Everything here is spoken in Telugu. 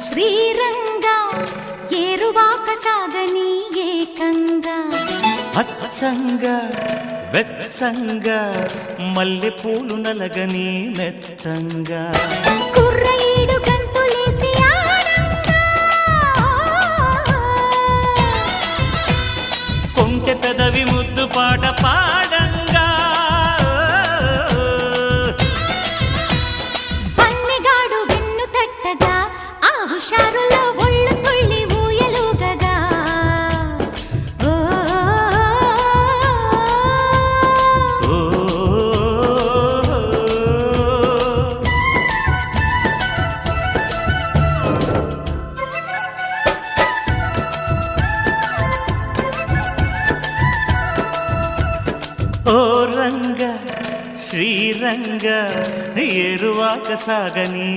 శ్రీరంగా ఏరువాక సాగని ఏకంగా అచ్చంగా వెచ్చంగా మల్లె పూలు నలగని మెత్తంగా కుర్రయీడు గంతులేసి ఆడంగా కొంటె పెదవి ముద్దు పాట పాడంగా పన్నెగాడు వెన్ను తట్టగా ఆ హుషారులో ఒళ్ళు తుళ్ళి ఊయలుగగా ఓ రంగ శ్రీరంగ ఏరువాక సాగని